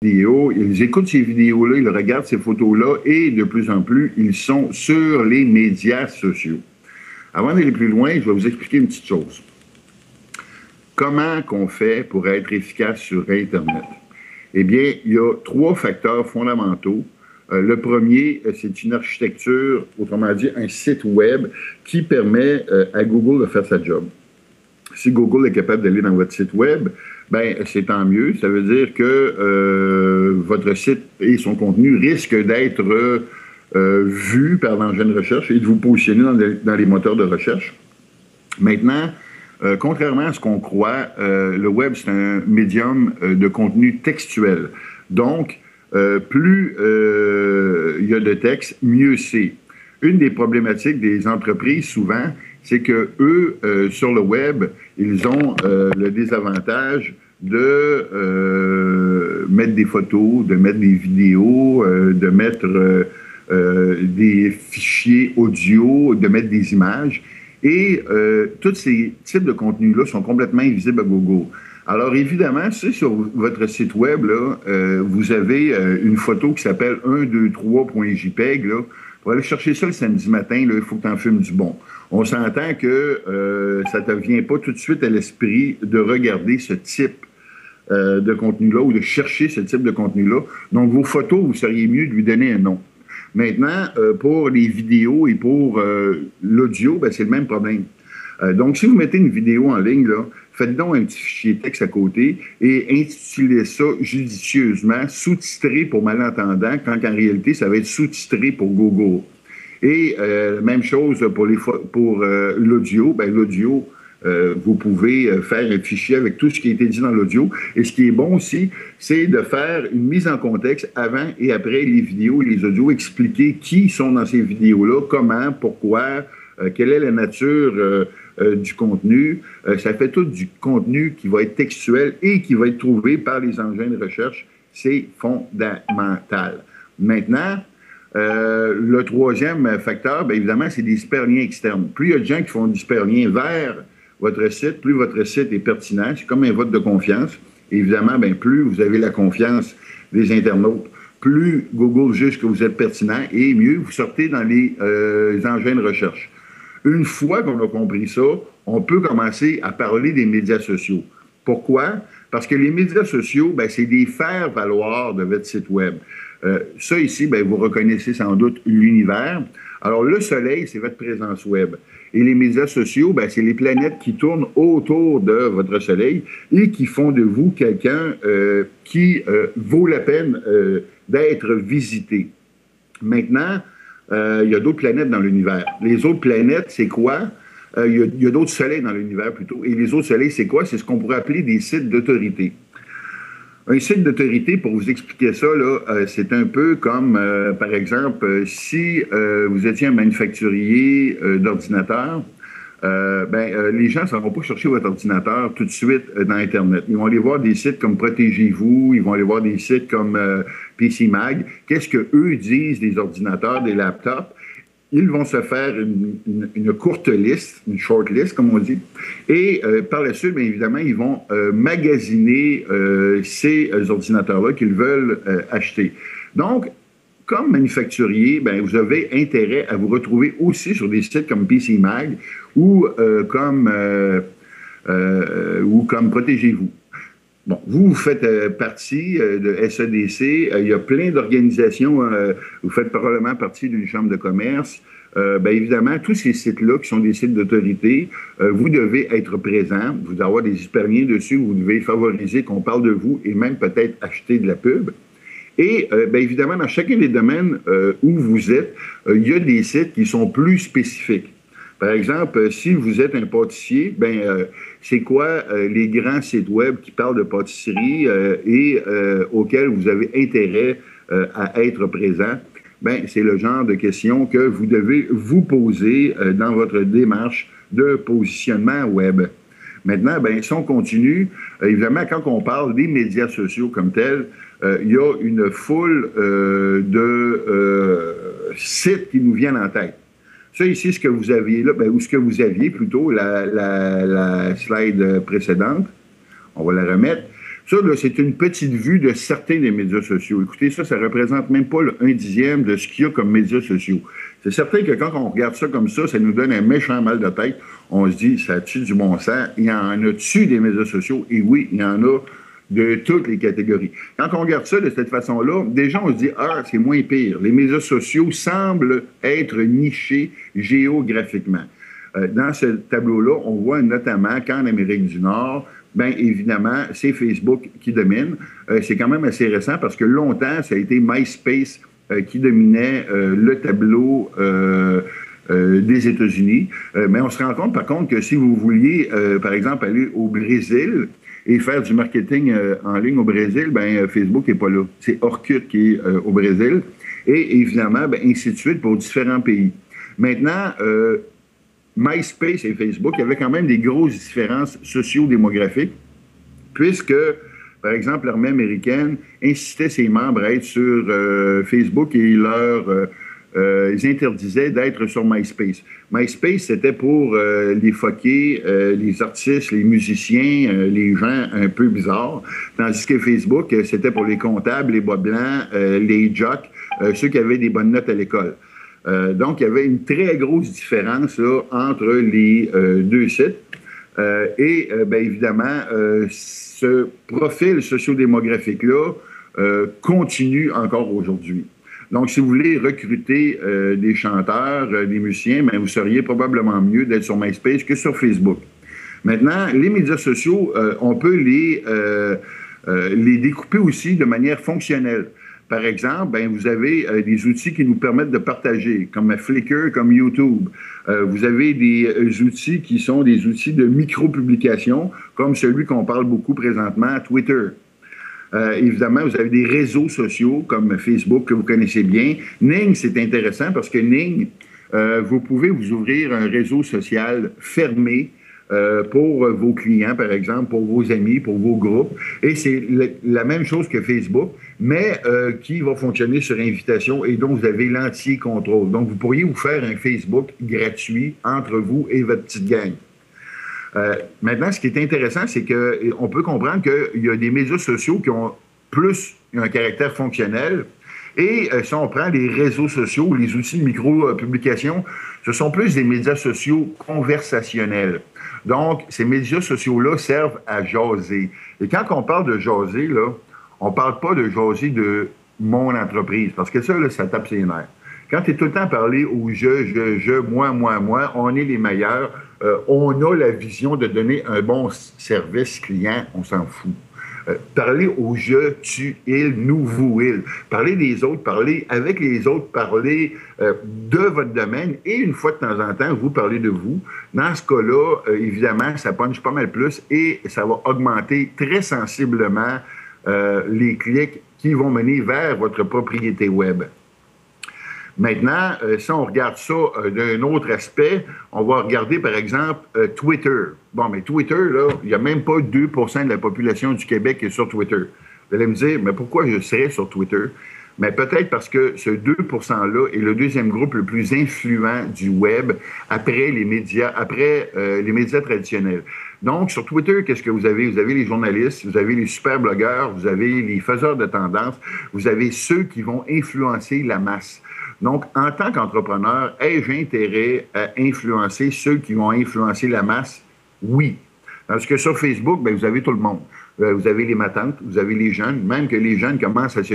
vidéos, ils écoutent ces vidéos-là, ils regardent ces photos-là et de plus en plus, ils sont sur les médias sociaux. Avant d'aller plus loin, je vais vous expliquer une petite chose. Comment qu'on fait pour être efficace sur Internet? Eh bien, il y a 3 facteurs fondamentaux. Le premier, c'est une architecture, autrement dit, un site web qui permet à Google de faire sa job. Si Google est capable d'aller dans votre site web, ben c'est tant mieux. Ça veut dire que votre site et son contenu risquent d'être vus par l'engin de recherche et de vous positionner dans les moteurs de recherche. Maintenant, contrairement à ce qu'on croit, le web, c'est un médium de contenu textuel. Donc, plus il y a de texte, mieux c'est. Une des problématiques des entreprises, souvent, c'est que eux, sur le web, ils ont le désavantage de mettre des photos, de mettre des vidéos, de mettre des fichiers audio, de mettre des images. Et tous ces types de contenus-là sont complètement invisibles à Google. Alors, évidemment, si sur votre site web, là, vous avez une photo qui s'appelle 123.jpg, là, pour aller chercher ça le samedi matin, là, il faut que tu en filmes du bon. On s'entend que ça ne te vient pas tout de suite à l'esprit de regarder ce type de contenu-là ou de chercher ce type de contenu-là. Donc, vos photos, vous seriez mieux de lui donner un nom. Maintenant, pour les vidéos et pour l'audio, ben, c'est le même problème. Donc, si vous mettez une vidéo en ligne, là, faites donc un petit fichier texte à côté et intitulez ça judicieusement, sous-titré pour malentendants, quand en réalité, ça va être sous-titré pour Google. Et même chose pour l'audio. Ben, l'audio, vous pouvez faire un fichier avec tout ce qui a été dit dans l'audio. Et ce qui est bon aussi, c'est de faire une mise en contexte avant et après les vidéos et les audios, expliquer qui sont dans ces vidéos-là, comment, pourquoi, quelle est la nature du contenu. Ça fait tout du contenu qui va être textuel et qui va être trouvé par les engins de recherche. C'est fondamental. Maintenant, le troisième facteur, bien évidemment, c'est des hyperliens externes. Plus il y a de gens qui font des hyperliens vers votre site, plus votre site est pertinent. C'est comme un vote de confiance. Et évidemment, bien, plus vous avez la confiance des internautes, plus Google juge que vous êtes pertinent et mieux vous sortez dans les engins de recherche. Une fois qu'on a compris ça, on peut commencer à parler des médias sociaux. Pourquoi? Parce que les médias sociaux, bien, c'est des faire-valoir de votre site web. Ça ici, bien, vous reconnaissez sans doute l'univers. Alors, le soleil, c'est votre présence web. Et les médias sociaux, bien, c'est les planètes qui tournent autour de votre soleil et qui font de vous quelqu'un qui vaut la peine d'être visité. Maintenant, il y a d'autres planètes dans l'univers. Les autres planètes, c'est quoi? Il y a d'autres soleils dans l'univers plutôt. Et les autres soleils, c'est quoi? C'est ce qu'on pourrait appeler des sites d'autorité. Un site d'autorité, pour vous expliquer ça, là, c'est un peu comme, par exemple, si vous étiez un manufacturier d'ordinateurs, les gens ne vont pas chercher votre ordinateur tout de suite dans Internet. Ils vont aller voir des sites comme Protégez-vous, ils vont aller voir des sites comme PC Mag. Qu'est-ce qu'eux disent des ordinateurs, des laptops? Ils vont se faire une courte liste, une short list, comme on dit, et par la suite, bien évidemment, ils vont magasiner ces ordinateurs-là qu'ils veulent acheter. Donc, comme manufacturier, bien, vous avez intérêt à vous retrouver aussi sur des sites comme PC Mag ou comme Protégez-vous. Bon, vous faites partie de SEDC. Il y a plein d'organisations. Vous faites probablement partie d'une chambre de commerce. Bien évidemment, tous ces sites-là, qui sont des sites d'autorité, vous devez être présent. Vous devez avoir des hyperliens dessus. Vous devez favoriser qu'on parle de vous et même peut-être acheter de la pub. Et bien évidemment, dans chacun des domaines où vous êtes, il y a des sites qui sont plus spécifiques. Par exemple, si vous êtes un pâtissier, ben c'est quoi les grands sites web qui parlent de pâtisserie et auxquels vous avez intérêt à être présent? Ben c'est le genre de questions que vous devez vous poser dans votre démarche de positionnement web. Maintenant, ben si on continue, évidemment, quand on parle des médias sociaux comme tels, il y a une foule de sites qui nous viennent en tête. Ça, ici, ce que vous aviez là, ou ce que vous aviez plutôt, la slide précédente, on va la remettre. Ça, là, c'est une petite vue de certains des médias sociaux. Écoutez, ça représente même pas un dixième de ce qu'il y a comme médias sociaux. C'est certain que quand on regarde ça comme ça nous donne un méchant mal de tête. On se dit, ça tue du bon sens. Il y en a-tu des médias sociaux? Et oui, il y en a de toutes les catégories. Quand on regarde ça de cette façon-là, déjà, on se dit, c'est moins pire. Les médias sociaux semblent être nichés géographiquement. Dans ce tableau-là, on voit notamment qu'en Amérique du Nord, bien évidemment, c'est Facebook qui domine. C'est quand même assez récent parce que longtemps, ça a été MySpace qui dominait le tableau des États-Unis. Mais on se rend compte, par contre, que si vous vouliez, par exemple, aller au Brésil et faire du marketing en ligne au Brésil, bien, Facebook n'est pas là. C'est Orkut qui est au Brésil. Et évidemment, bien, ainsi de suite pour différents pays. Maintenant, MySpace et Facebook, il y avait quand même des grosses différences socio-démographiques, puisque, par exemple, l'armée américaine incitait ses membres à être sur Facebook et ils interdisaient d'être sur MySpace. MySpace, c'était pour les foqués, les artistes, les musiciens, les gens un peu bizarres, tandis que Facebook, c'était pour les comptables, les bas blancs, les jocks, ceux qui avaient des bonnes notes à l'école. Donc, il y avait une très grosse différence là, entre les deux sites. Bien évidemment, ce profil sociodémographique-là continue encore aujourd'hui. Donc, si vous voulez recruter des chanteurs, des musiciens, bien, vous seriez probablement mieux d'être sur MySpace que sur Facebook. Maintenant, les médias sociaux, on peut les découper aussi de manière fonctionnelle. Par exemple, ben, vous avez des outils qui nous permettent de partager, comme Flickr, comme YouTube. Vous avez des outils qui sont des outils de micro-publication, comme celui qu'on parle beaucoup présentement, Twitter. Évidemment, vous avez des réseaux sociaux comme Facebook que vous connaissez bien. Ning, c'est intéressant parce que Ning, vous pouvez vous ouvrir un réseau social fermé pour vos clients, par exemple, pour vos amis, pour vos groupes. Et c'est la même chose que Facebook, mais qui va fonctionner sur invitation et dont vous avez l'entier contrôle. Donc, vous pourriez vous faire un Facebook gratuit entre vous et votre petite gang. Maintenant, ce qui est intéressant, c'est qu'on peut comprendre qu'il y a des médias sociaux qui ont plus un caractère fonctionnel. Et si on prend les réseaux sociaux, les outils de micro-publication, ce sont plus des médias sociaux conversationnels. Donc, ces médias sociaux-là servent à jaser. Et quand on parle de jaser, là, on ne parle pas de jaser de mon entreprise, parce que ça, là, ça tape ses nerfs. Quand tu es tout le temps à parler au je, moi, on est les meilleurs, on a la vision de donner un bon service client, on s'en fout. Parler au je, tu, il, nous, vous, il. Parler des autres, parler avec les autres, parler de votre domaine et une fois de temps en temps, vous parlez de vous. Dans ce cas-là, évidemment, ça punche pas mal plus et ça va augmenter très sensiblement les clics qui vont mener vers votre propriété web. Maintenant, si on regarde ça d'un autre aspect, on va regarder, par exemple, Twitter. Bon, mais Twitter, là, il n'y a même pas 2 % de la population du Québec qui est sur Twitter. Vous allez me dire, mais pourquoi je serais sur Twitter? Mais peut-être parce que ce 2 % là est le deuxième groupe le plus influent du web après les médias traditionnels. Donc, sur Twitter, qu'est-ce que vous avez? Vous avez les journalistes, vous avez les super blogueurs, vous avez les faiseurs de tendance, vous avez ceux qui vont influencer la masse. Donc, en tant qu'entrepreneur, ai-je intérêt à influencer ceux qui vont influencer la masse? Oui. Parce que sur Facebook, bien, vous avez tout le monde. Vous avez les matantes, vous avez les jeunes, même que les jeunes commencent à se